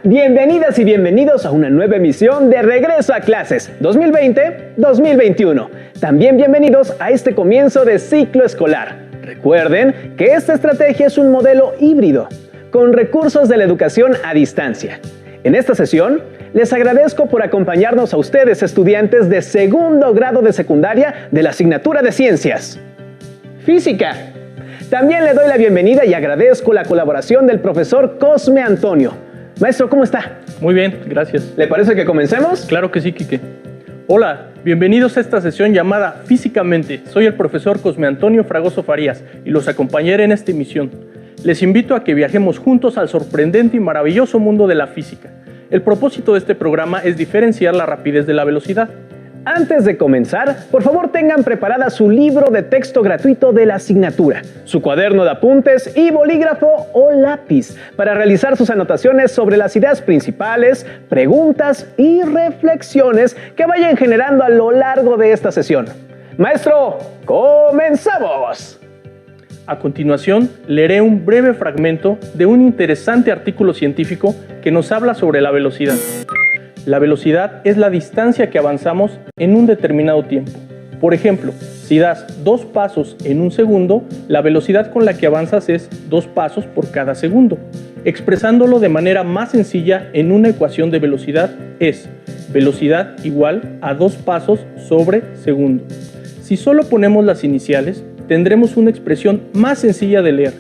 Bienvenidas y bienvenidos a una nueva emisión de Regreso a Clases 2020-2021. También bienvenidos a este comienzo de ciclo escolar. Recuerden que esta estrategia es un modelo híbrido, con recursos de la educación a distancia. En esta sesión, les agradezco por acompañarnos a ustedes, estudiantes de segundo grado de secundaria de la asignatura de Ciencias Física. También le doy la bienvenida y agradezco la colaboración del profesor Cosme Antonio. Maestro, ¿cómo está? Muy bien, gracias. ¿Le parece que comencemos? Claro que sí, Quique. Hola, bienvenidos a esta sesión llamada Físicamente. Soy el profesor Cosme Antonio Fragoso Farías y los acompañaré en esta emisión. Les invito a que viajemos juntos al sorprendente y maravilloso mundo de la física. El propósito de este programa es diferenciar la rapidez de la velocidad. Antes de comenzar, por favor tengan preparada su libro de texto gratuito de la asignatura, su cuaderno de apuntes y bolígrafo o lápiz para realizar sus anotaciones sobre las ideas principales, preguntas y reflexiones que vayan generando a lo largo de esta sesión. Maestro, ¡comenzamos! A continuación, leeré un breve fragmento de un interesante artículo científico que nos habla sobre la velocidad. La velocidad es la distancia que avanzamos en un determinado tiempo. Por ejemplo, si das 2 pasos en un segundo, la velocidad con la que avanzas es 2 pasos por cada segundo. Expresándolo de manera más sencilla en una ecuación de velocidad es velocidad igual a 2 pasos sobre segundo. Si solo ponemos las iniciales, tendremos una expresión más sencilla de leer,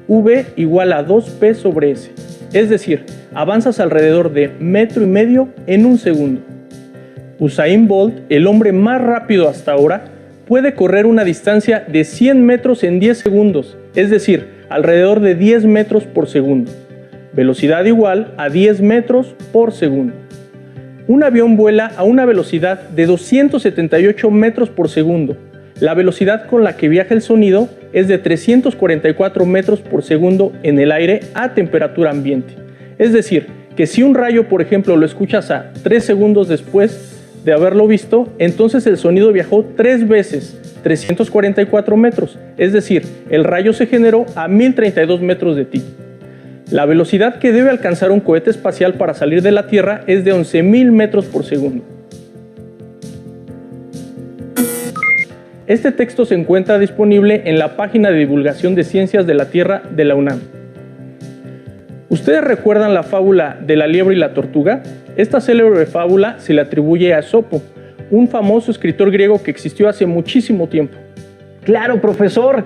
v igual a 2p sobre s, es decir, avanzas alrededor de 1,5 metros en un segundo. Usain Bolt, el hombre más rápido hasta ahora, puede correr una distancia de 100 metros en 10 segundos, es decir, alrededor de 10 metros por segundo. Velocidad igual a 10 metros por segundo. Un avión vuela a una velocidad de 278 metros por segundo. La velocidad con la que viaja el sonido es de 344 metros por segundo en el aire a temperatura ambiente. Es decir, que si un rayo, por ejemplo, lo escuchas a 3 segundos después de haberlo visto, entonces el sonido viajó 3 veces, 344 metros. Es decir, el rayo se generó a 1032 metros de ti. La velocidad que debe alcanzar un cohete espacial para salir de la Tierra es de 11.000 metros por segundo. Este texto se encuentra disponible en la página de divulgación de ciencias de la Tierra de la UNAM. ¿Ustedes recuerdan la fábula de la liebre y la tortuga? Esta célebre fábula se le atribuye a Esopo, un famoso escritor griego que existió hace muchísimo tiempo. Claro, profesor.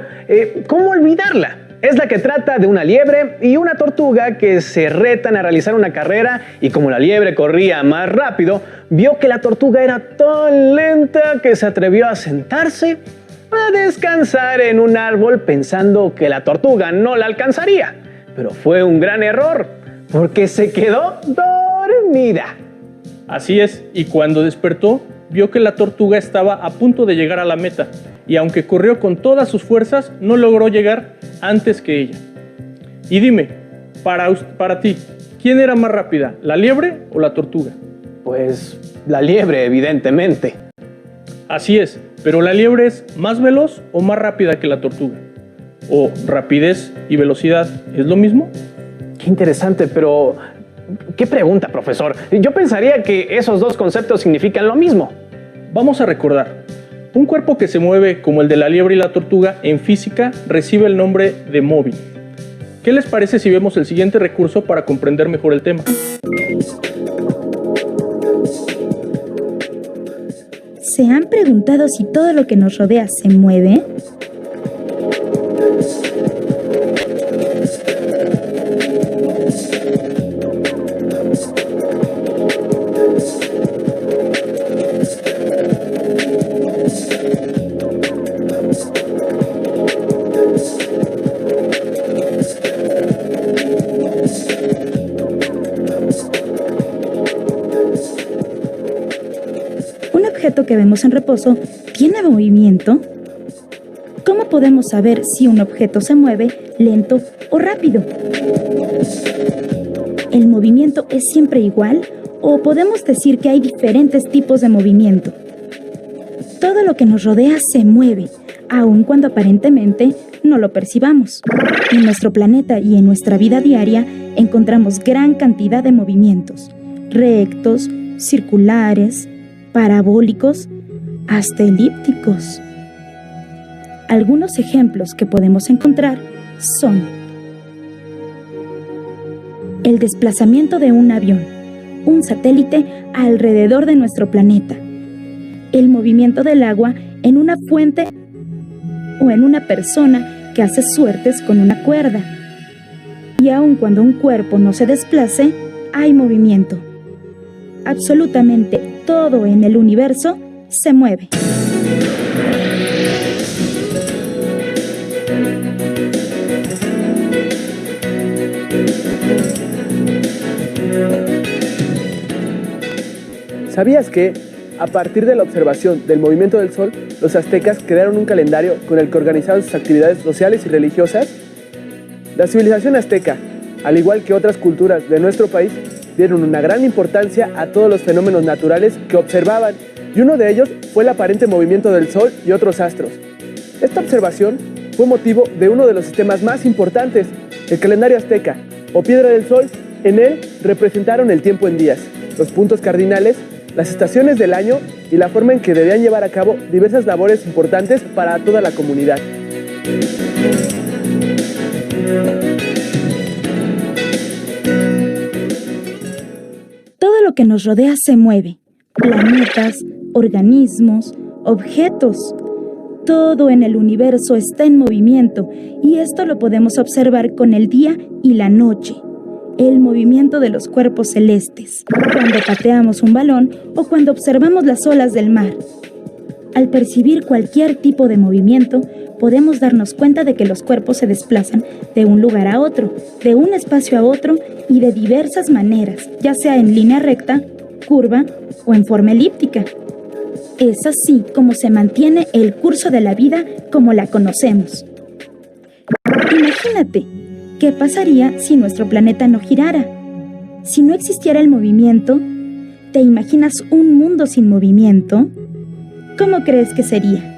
¿Cómo olvidarla? Es la que trata de una liebre y una tortuga que se retan a realizar una carrera y como la liebre corría más rápido, vio que la tortuga era tan lenta que se atrevió a sentarse a descansar en un árbol pensando que la tortuga no la alcanzaría. Pero fue un gran error porque se quedó dormida. Así es, y cuando despertó, vio que la tortuga estaba a punto de llegar a la meta y aunque corrió con todas sus fuerzas, no logró llegar antes que ella. Y dime, para ti, ¿quién era más rápida, la liebre o la tortuga? Pues la liebre, evidentemente. Así es, pero ¿la liebre es más veloz o más rápida que la tortuga? ¿O rapidez y velocidad es lo mismo? Qué interesante, pero ¿qué pregunta, profesor? Yo pensaría que esos dos conceptos significan lo mismo. Vamos a recordar. Un cuerpo que se mueve como el de la liebre y la tortuga en física recibe el nombre de móvil. ¿Qué les parece si vemos el siguiente recurso para comprender mejor el tema? ¿Se han preguntado si todo lo que nos rodea se mueve? ¿Un objeto que vemos en reposo tiene movimiento? ¿Cómo podemos saber si un objeto se mueve lento o rápido? ¿El movimiento es siempre igual o podemos decir que hay diferentes tipos de movimiento? Todo lo que nos rodea se mueve, aun cuando aparentemente no lo percibamos. En nuestro planeta y en nuestra vida diaria encontramos gran cantidad de movimientos, rectos, circulares, parabólicos, hasta elípticos. Algunos ejemplos que podemos encontrar son el desplazamiento de un avión, un satélite alrededor de nuestro planeta, el movimiento del agua en una fuente o en una persona que hace suertes con una cuerda. Y aun cuando un cuerpo no se desplace, hay movimiento. Absolutamente todo en el universo se mueve. ¿Sabías que, a partir de la observación del movimiento del Sol, los aztecas crearon un calendario con el que organizaban sus actividades sociales y religiosas? La civilización azteca, al igual que otras culturas de nuestro país, dieron una gran importancia a todos los fenómenos naturales que observaban, y uno de ellos fue el aparente movimiento del Sol y otros astros. Esta observación fue motivo de uno de los sistemas más importantes, el calendario azteca, o piedra del Sol. En él representaron el tiempo en días, los puntos cardinales, las estaciones del año y la forma en que debían llevar a cabo diversas labores importantes para toda la comunidad. Todo lo que nos rodea se mueve. Planetas, organismos, objetos. Todo en el universo está en movimiento y esto lo podemos observar con el día y la noche. El movimiento de los cuerpos celestes, cuando pateamos un balón o cuando observamos las olas del mar. Al percibir cualquier tipo de movimiento, podemos darnos cuenta de que los cuerpos se desplazan de un lugar a otro, de un espacio a otro y de diversas maneras, ya sea en línea recta, curva o en forma elíptica. Es así como se mantiene el curso de la vida como la conocemos. Imagínate, ¿qué pasaría si nuestro planeta no girara? Si no existiera el movimiento, ¿te imaginas un mundo sin movimiento? ¿Cómo crees que sería?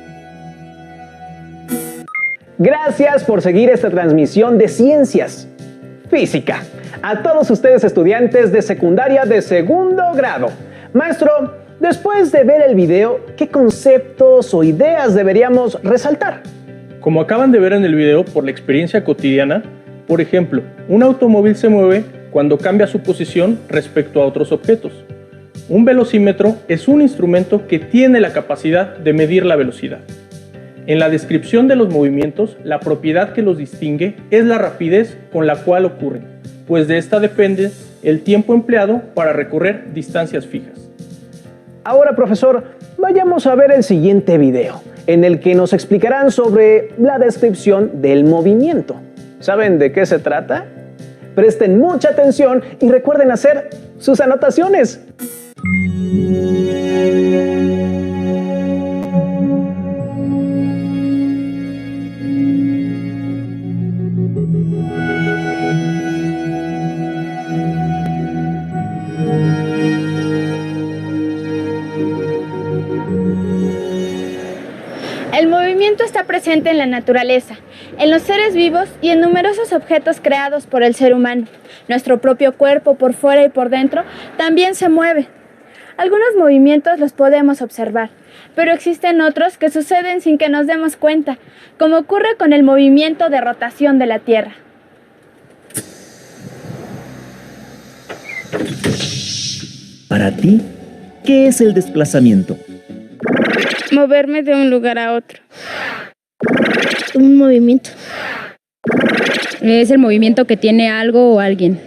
Gracias por seguir esta transmisión de Ciencias Física. A todos ustedes estudiantes de secundaria de segundo grado. Maestro, después de ver el video, ¿qué conceptos o ideas deberíamos resaltar? Como acaban de ver en el video por la experiencia cotidiana, por ejemplo, un automóvil se mueve cuando cambia su posición respecto a otros objetos. Un velocímetro es un instrumento que tiene la capacidad de medir la velocidad. En la descripción de los movimientos, la propiedad que los distingue es la rapidez con la cual ocurren, pues de esta depende el tiempo empleado para recorrer distancias fijas. Ahora, profesor, vayamos a ver el siguiente video, en el que nos explicarán sobre la descripción del movimiento. ¿Saben de qué se trata? Presten mucha atención y recuerden hacer sus anotaciones. El movimiento está presente en la naturaleza, en los seres vivos y en numerosos objetos creados por el ser humano. Nuestro propio cuerpo, por fuera y por dentro, también se mueve. Algunos movimientos los podemos observar, pero existen otros que suceden sin que nos demos cuenta, como ocurre con el movimiento de rotación de la Tierra. Para ti, ¿qué es el desplazamiento? Moverme de un lugar a otro. Un movimiento. Es el movimiento que tiene algo o alguien.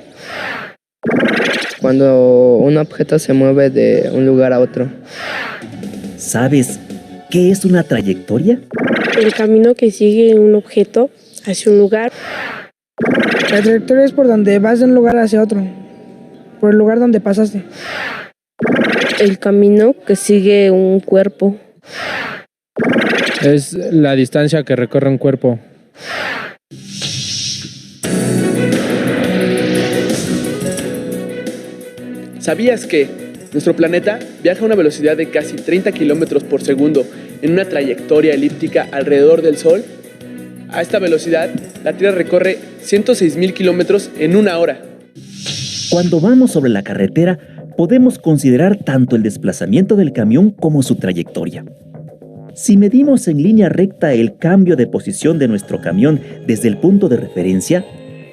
Cuando un objeto se mueve de un lugar a otro. ¿Sabes qué es una trayectoria? El camino que sigue un objeto hacia un lugar. La trayectoria es por donde vas de un lugar hacia otro, por el lugar donde pasaste. El camino que sigue un cuerpo. Es la distancia que recorre un cuerpo. ¿Sabías que nuestro planeta viaja a una velocidad de casi 30 kilómetros por segundo en una trayectoria elíptica alrededor del Sol? A esta velocidad, la Tierra recorre 106.000 kilómetros en una hora. Cuando vamos sobre la carretera, podemos considerar tanto el desplazamiento del camión como su trayectoria. Si medimos en línea recta el cambio de posición de nuestro camión desde el punto de referencia,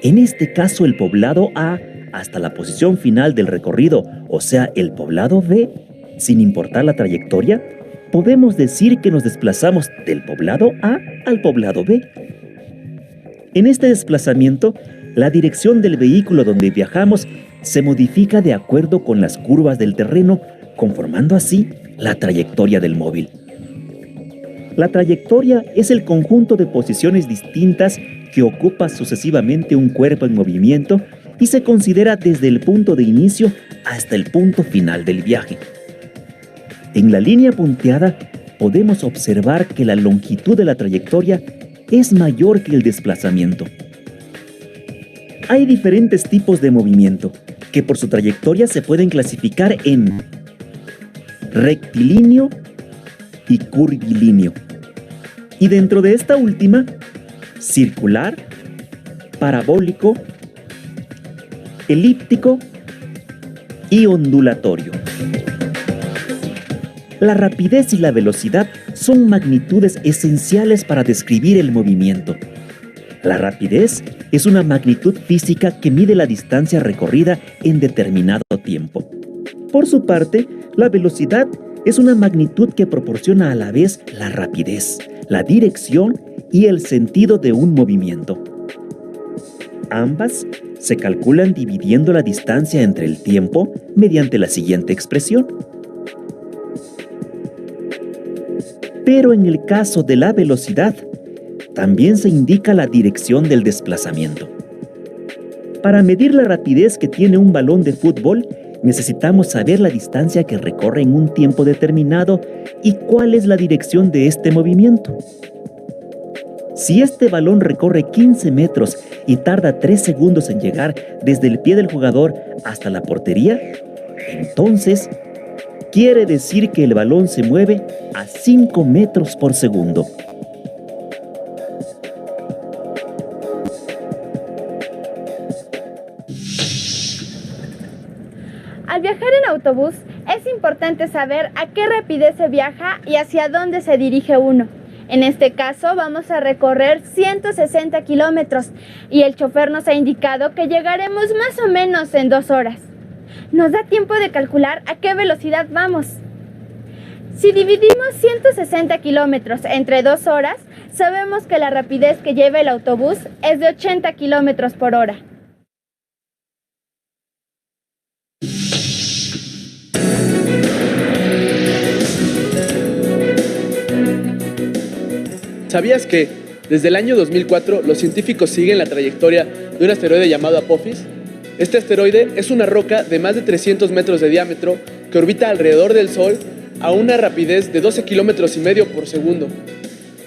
en este caso el poblado A hasta la posición final del recorrido, o sea, el poblado B, sin importar la trayectoria, podemos decir que nos desplazamos del poblado A al poblado B. En este desplazamiento, la dirección del vehículo donde viajamos se modifica de acuerdo con las curvas del terreno, conformando así la trayectoria del móvil. La trayectoria es el conjunto de posiciones distintas que ocupa sucesivamente un cuerpo en movimiento y se considera desde el punto de inicio hasta el punto final del viaje. En la línea punteada podemos observar que la longitud de la trayectoria es mayor que el desplazamiento. Hay diferentes tipos de movimiento que por su trayectoria se pueden clasificar en rectilíneo y curvilíneo. Y dentro de esta última, circular, parabólico, elíptico y ondulatorio. La rapidez y la velocidad son magnitudes esenciales para describir el movimiento. La rapidez es una magnitud física que mide la distancia recorrida en determinado tiempo. Por su parte, la velocidad es una magnitud que proporciona a la vez la rapidez, la dirección y el sentido de un movimiento. Ambas se calculan dividiendo la distancia entre el tiempo mediante la siguiente expresión. Pero en el caso de la velocidad, también se indica la dirección del desplazamiento. Para medir la rapidez que tiene un balón de fútbol, necesitamos saber la distancia que recorre en un tiempo determinado y cuál es la dirección de este movimiento. Si este balón recorre 15 metros y tarda 3 segundos en llegar desde el pie del jugador hasta la portería, entonces quiere decir que el balón se mueve a 5 metros por segundo. Al viajar en autobús, es importante saber a qué rapidez se viaja y hacia dónde se dirige uno. En este caso, vamos a recorrer 160 kilómetros y el chofer nos ha indicado que llegaremos más o menos en 2 horas. Nos da tiempo de calcular a qué velocidad vamos. Si dividimos 160 kilómetros entre 2 horas, sabemos que la rapidez que lleva el autobús es de 80 kilómetros por hora. ¿Sabías que desde el año 2004 los científicos siguen la trayectoria de un asteroide llamado Apophis? Este asteroide es una roca de más de 300 metros de diámetro que orbita alrededor del Sol a una rapidez de 12 kilómetros y medio por segundo.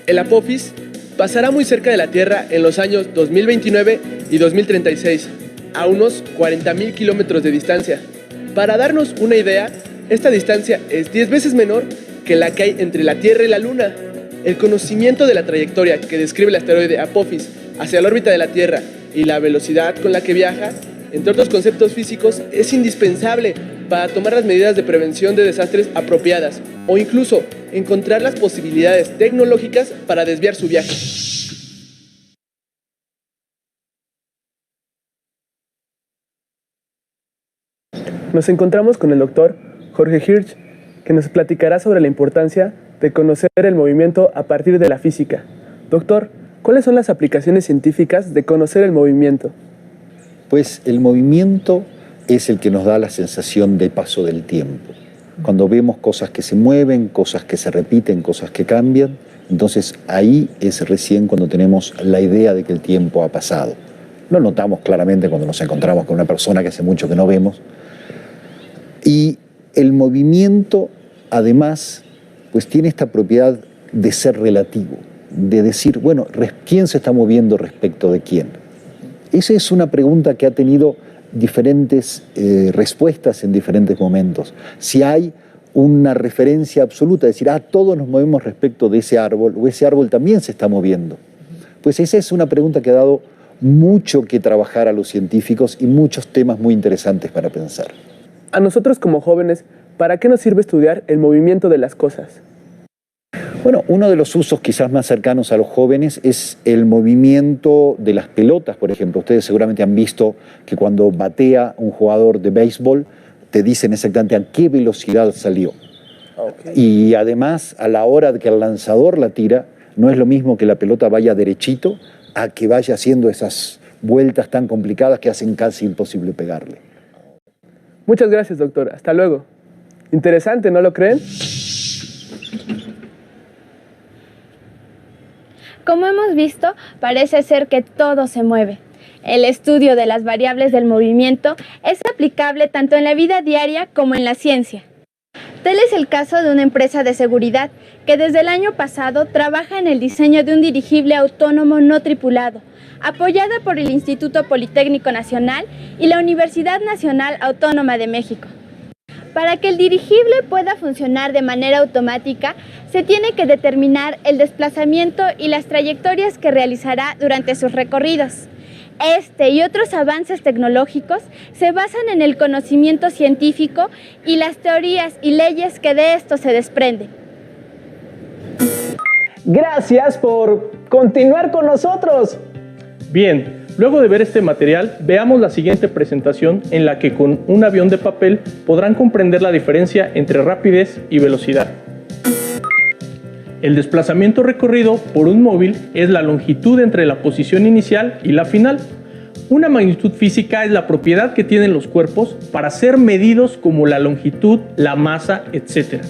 El Apophis pasará muy cerca de la Tierra en los años 2029 y 2036, a unos 40.000 kilómetros de distancia. Para darnos una idea, esta distancia es 10 veces menor que la que hay entre la Tierra y la Luna. El conocimiento de la trayectoria que describe el asteroide Apophis hacia la órbita de la Tierra y la velocidad con la que viaja, entre otros conceptos físicos, es indispensable para tomar las medidas de prevención de desastres apropiadas o incluso encontrar las posibilidades tecnológicas para desviar su viaje. Nos encontramos con el doctor Jorge Hirsch, que nos platicará sobre la importancia de conocer el movimiento a partir de la física. Doctor, ¿cuáles son las aplicaciones científicas de conocer el movimiento? Pues el movimiento es el que nos da la sensación de paso del tiempo. Cuando vemos cosas que se mueven, cosas que se repiten, cosas que cambian, entonces ahí es recién cuando tenemos la idea de que el tiempo ha pasado. Lo notamos claramente cuando nos encontramos con una persona que hace mucho que no vemos. Y el movimiento, además, pues tiene esta propiedad de ser relativo, de decir, bueno, ¿quién se está moviendo respecto de quién? Esa es una pregunta que ha tenido diferentes respuestas en diferentes momentos. Si hay una referencia absoluta, decir, todos nos movemos respecto de ese árbol, o ese árbol también se está moviendo. Pues esa es una pregunta que ha dado mucho que trabajar a los científicos y muchos temas muy interesantes para pensar. A nosotros como jóvenes, ¿para qué nos sirve estudiar el movimiento de las cosas? Bueno, uno de los usos quizás más cercanos a los jóvenes es el movimiento de las pelotas, por ejemplo. Ustedes seguramente han visto que cuando batea un jugador de béisbol, te dicen exactamente a qué velocidad salió. Y además, a la hora de que el lanzador la tira, no es lo mismo que la pelota vaya derechito a que vaya haciendo esas vueltas tan complicadas que hacen casi imposible pegarle. Muchas gracias, doctor. Hasta luego. Interesante, ¿no lo creen? Como hemos visto, parece ser que todo se mueve. El estudio de las variables del movimiento es aplicable tanto en la vida diaria como en la ciencia. Tal es el caso de una empresa de seguridad que desde el año pasado trabaja en el diseño de un dirigible autónomo no tripulado, apoyada por el Instituto Politécnico Nacional y la Universidad Nacional Autónoma de México. Para que el dirigible pueda funcionar de manera automática, se tiene que determinar el desplazamiento y las trayectorias que realizará durante sus recorridos. Este y otros avances tecnológicos se basan en el conocimiento científico y las teorías y leyes que de esto se desprenden. Gracias por continuar con nosotros. Bien, luego de ver este material, veamos la siguiente presentación en la que con un avión de papel podrán comprender la diferencia entre rapidez y velocidad. El desplazamiento recorrido por un móvil es la longitud entre la posición inicial y la final. Una magnitud física es la propiedad que tienen los cuerpos para ser medidos como la longitud, la masa, etc.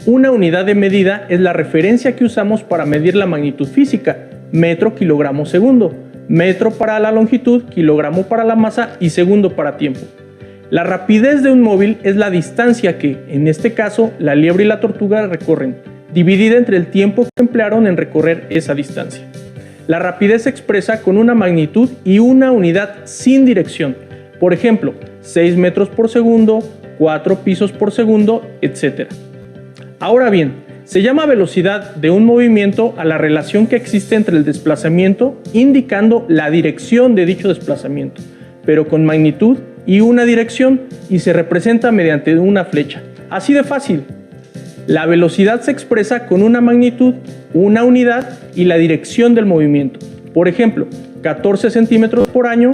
Una unidad de medida es la referencia que usamos para medir la magnitud física, metro, kilogramo, segundo. Metro para la longitud, kilogramo para la masa y segundo para tiempo. La rapidez de un móvil es la distancia que, en este caso, la liebre y la tortuga recorren, dividida entre el tiempo que emplearon en recorrer esa distancia. La rapidez se expresa con una magnitud y una unidad sin dirección. Por ejemplo, 6 metros por segundo, 4 pisos por segundo, etc. Ahora bien, se llama velocidad de un movimiento a la relación que existe entre el desplazamiento, indicando la dirección de dicho desplazamiento, pero con magnitud y una dirección, y se representa mediante una flecha. Así de fácil. La velocidad se expresa con una magnitud, una unidad y la dirección del movimiento. Por ejemplo, 14 centímetros por año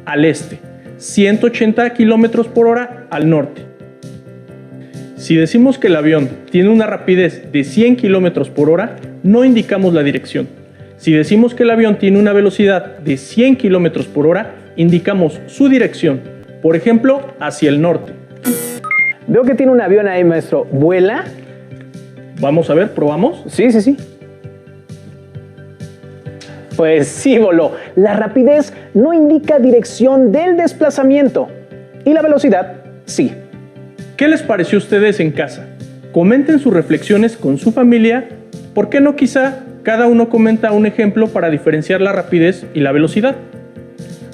al este, 180 kilómetros por hora al norte. Si decimos que el avión tiene una rapidez de 100 kilómetros por hora, no indicamos la dirección. Si decimos que el avión tiene una velocidad de 100 kilómetros por hora, indicamos su dirección. Por ejemplo, hacia el norte. Veo que tiene un avión ahí, maestro. ¿Vuela? Vamos a ver, ¿probamos? Sí. Pues sí, voló. La rapidez no indica dirección del desplazamiento. Y la velocidad, sí. ¿Qué les pareció a ustedes en casa? Comenten sus reflexiones con su familia. ¿Por qué no quizá cada uno comenta un ejemplo para diferenciar la rapidez y la velocidad?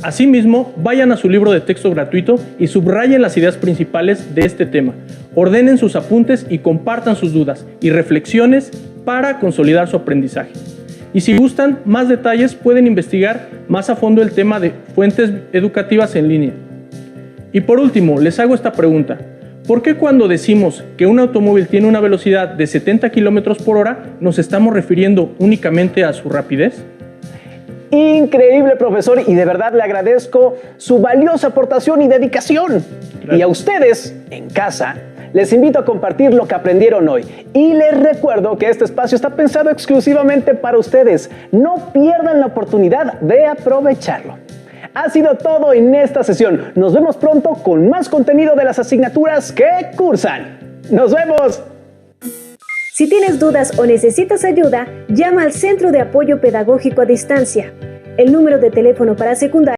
Asimismo, vayan a su libro de texto gratuito y subrayen las ideas principales de este tema. Ordenen sus apuntes y compartan sus dudas y reflexiones para consolidar su aprendizaje. Y si gustan más detalles, pueden investigar más a fondo el tema de fuentes educativas en línea. Y por último, les hago esta pregunta. ¿Por qué cuando decimos que un automóvil tiene una velocidad de 70 kilómetros por hora nos estamos refiriendo únicamente a su rapidez? Increíble, profesor, y de verdad le agradezco su valiosa aportación y dedicación. Gracias. Y a ustedes, en casa, les invito a compartir lo que aprendieron hoy. Y les recuerdo que este espacio está pensado exclusivamente para ustedes. No pierdan la oportunidad de aprovecharlo. Ha sido todo en esta sesión. Nos vemos pronto con más contenido de las asignaturas que cursan. ¡Nos vemos! Si tienes dudas o necesitas ayuda, llama al Centro de Apoyo Pedagógico a Distancia. El número de teléfono para secundaria